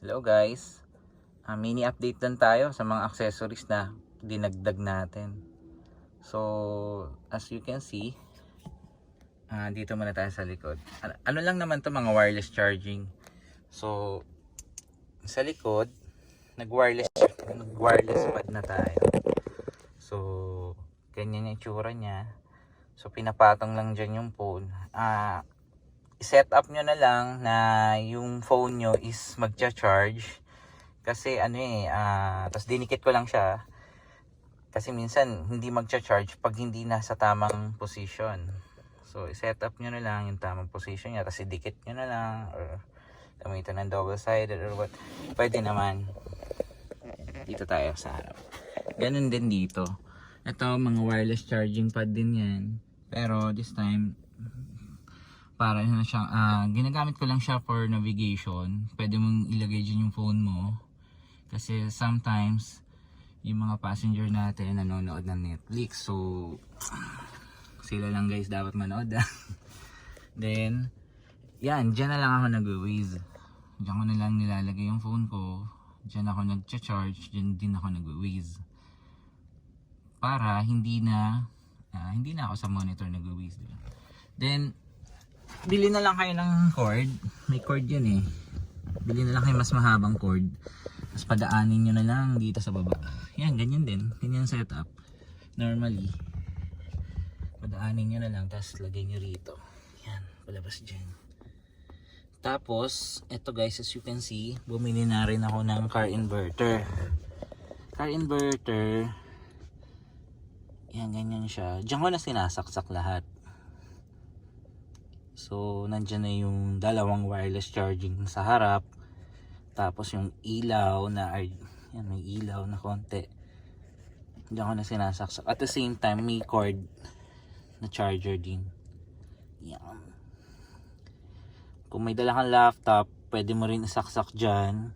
Hello guys, mini update lang tayo sa mga accessories na dinagdag natin. So as you can see, dito muna tayo sa likod. Ano lang naman to, mga wireless charging. So sa likod, nag-wireless pad na tayo. So ganyan yung itsura niya. So pinapatong lang dyan yung phone. I-set up nyo na lang na yung phone nyo is magcha-charge. Kasi tapos dinikit ko lang siya. Kasi minsan hindi magcha-charge pag hindi nasa tamang position. So i-set up nyo na lang yung tamang position niya. Tapos idikit nyo na lang. Or gamitin ng double-sided or what. Pwede naman. Dito tayo sa harap. Ganun din dito. Ito, mga wireless charging pad din yan. Pero this time, para na siya, ginagamit ko lang siya for navigation. Pwede mong ilagay dyan yung phone mo. Kasi sometimes, yung mga passenger natin nanonood ng Netflix. So, sila lang guys dapat manood. Then, yan, dyan na lang ako nag-Waze. Dyan ko na lang nilalagay yung phone ko. Dyan ako nag-charge. Dyan din ako nag-Waze. Para hindi na ako sa monitor nag-Waze. Then, bili na lang kayo ng cord. May cord yan eh. Bili na lang kayo mas mahabang cord. Tapos padaanin nyo na lang dito sa baba. Yan, ganyan din. Ganyan setup. Normally. Padaanin nyo na lang. Tapos lagay nyo rito. Yan, palabas dyan. Tapos, eto guys, as you can see, bumili na rin ako ng car inverter. Car inverter. Yan, ganyan siya. Diyan ko na sinasaksak lahat. So, nandyan na yung dalawang wireless charging sa harap. Tapos yung ilaw na, yan, may ilaw na konti. Diyan ko na sinasaksak. At the same time, may cord na charger din. Yan. Kung may dala kang laptop, pwede mo rin isaksak dyan.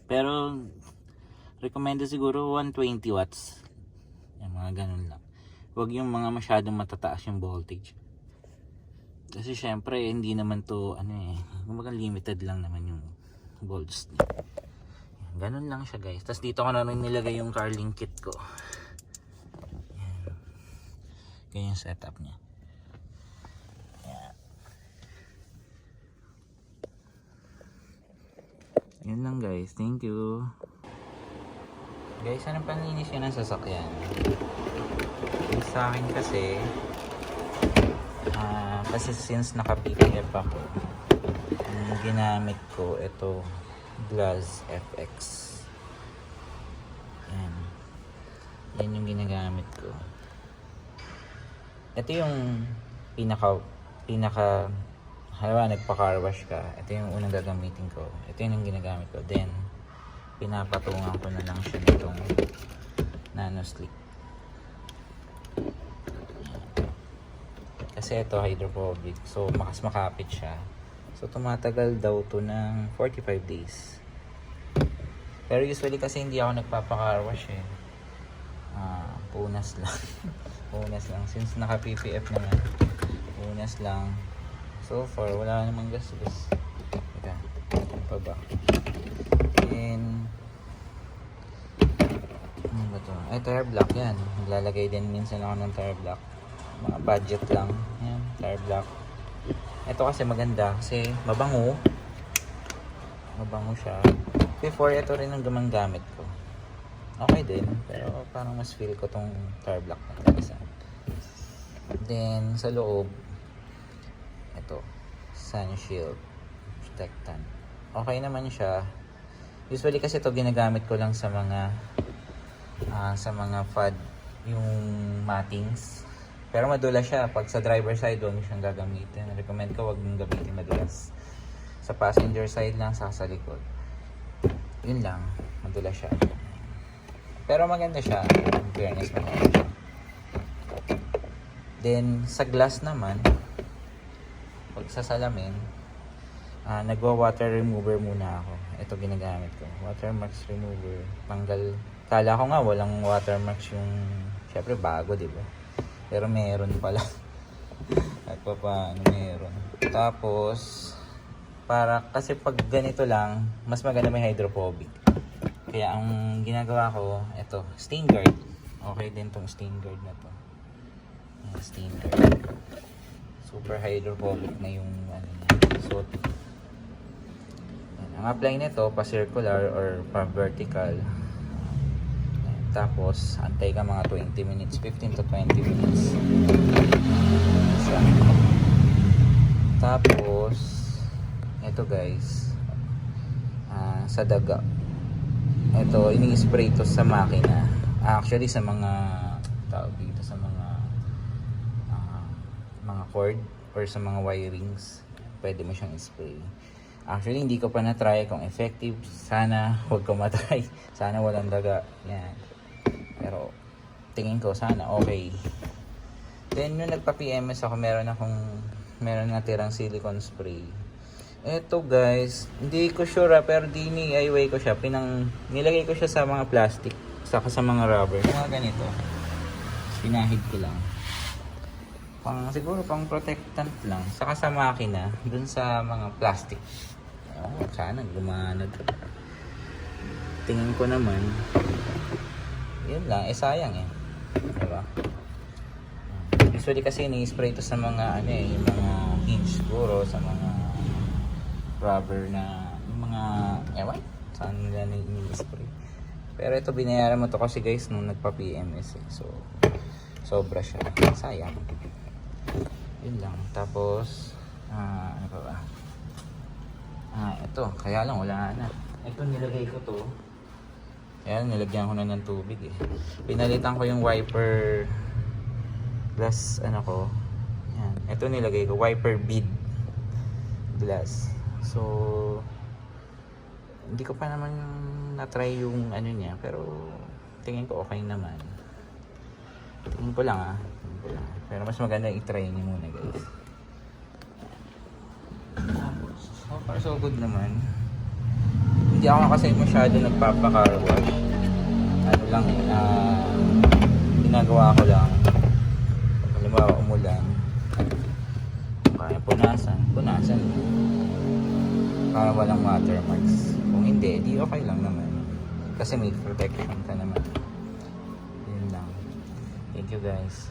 Pero, recommended siguro 120 watts. Yan, mga ganun lang. Huwag yung mga masyadong matataas yung voltage. Kasi syempre hindi naman to kumbaga limited lang naman yung volts niya. Ganun lang siya guys. Tapos dito ko na rin nilagay yung Carling kit ko. Yan. Ganyan yung setup niya. Yan. Yun lang guys. Thank you. Guys, anong panlinis yun ng sasakyan? Sa akin kasi since naka-PPF ako, ang ginamit ko ito Glass FX. Yan yung ginagamit ko. Ito yung pinaka halimbawa nagpa-car wash ka, ito yung unang gagamitin ko. Ito yung ginagamit ko. Then pinapatungan ko na lang siya nitong nano slick. Kasi ito hydrophobic, so makapit siya. So tumatagal daw to ng 45 days. Pero usually kasi hindi ako nagpapa-car wash eh. Punas lang. Punas lang. Since naka PPF naman, punas lang. So far wala namang gastos. Ito pa ba? And ano ba to? Ay, tire block yan. Naglalagay din minsan ako ng tire block. Mga budget lang. Yan, tire block. Ito kasi maganda kasi mabango. Mabango siya. Before, ito rin ang gamit ko. Okay din, pero parang mas feel ko tong tire block na isa. Then, sa loob, ito, sun shield protectant. Okay naman siya. Usually kasi ito ginagamit ko lang sa mga FUD, yung mattings. Pero madulas siya. Pag sa driver side, huwag mo siyang gagamitin. Recommend ko huwag mong gamitin madulas. Sa passenger side lang, sa likod. Yun lang. Madulas siya. Pero maganda siya. In fairness, maganda siya. Then, sa glass naman, pag sa salamin, nagwa-water remover muna ako. Ito ginagamit ko. Watermarks remover. Tanggal. Kala ko nga walang watermarks yung, syempre bago, diba? Pero meron pala. At paano meron. Tapos Para, kasi pag ganito lang, mas maganda may hydrophobic. Kaya ang ginagawa ko, ito, stain guard. Okay din tong stain guard na to. Ayan, stain guard. Super hydrophobic na yung ano niya. So, ang apply nito pa circular or pa vertical. Ayan, tapos antay ka mga 20 minutes, 15 to 20 minutes. So, tapos ito guys, sa daga. Ito ini-spray to sa makina. Actually sa mga tawag dito sa mga cord or sa mga wirings, pwede mo siyang spray. Actually, hindi ko pa na-try kung effective. Sana huwag ko matry. Sana walang daga. Yan. Pero, tingin ko, sana okay. Then, nung nagpa-PMS ako, meron natirang silicone spray. Eto guys, hindi ko sure pero DIY ko siya. Nilagay ko siya sa mga plastic, saka sa mga rubber. Mga ganito. Pinahid ko lang. Siguro pang protectant lang. Saka sa makina, dun sa mga plastic. Sana lumanag. Tingin ko naman, yun lang, sayang diba? Usually kasi ni-spray to sa mga yung mga hinge siguro, sa mga rubber na, yung mga, saan nila ni-spray. Pero ito, binayaran mo to kasi guys, nung nagpa-PMS So, sobra siya. Sayang. Yun lang. Tapos, ano pa ba? Ito. Kaya lang, wala na. Ito, nilagay ko to. Ayan, nilagyan ko na ng tubig Pinalitan ko yung wiper glass, Ayan. Ito nilagay ko, wiper bead glass. So, hindi ko pa naman na-try yung niya. Pero, tingin ko okay naman. Tingin ko lang Pero mas maganda i-try niyo muna guys. So far so good naman. Hindi ako kasi masyado nagpapa-car wash. Ginagawa ko lang. Halimbawa umulan. Kaya punasan. Para walang watermarks. Kung hindi, di okay lang naman. Kasi may protection ka naman. Yun lang. Thank you guys.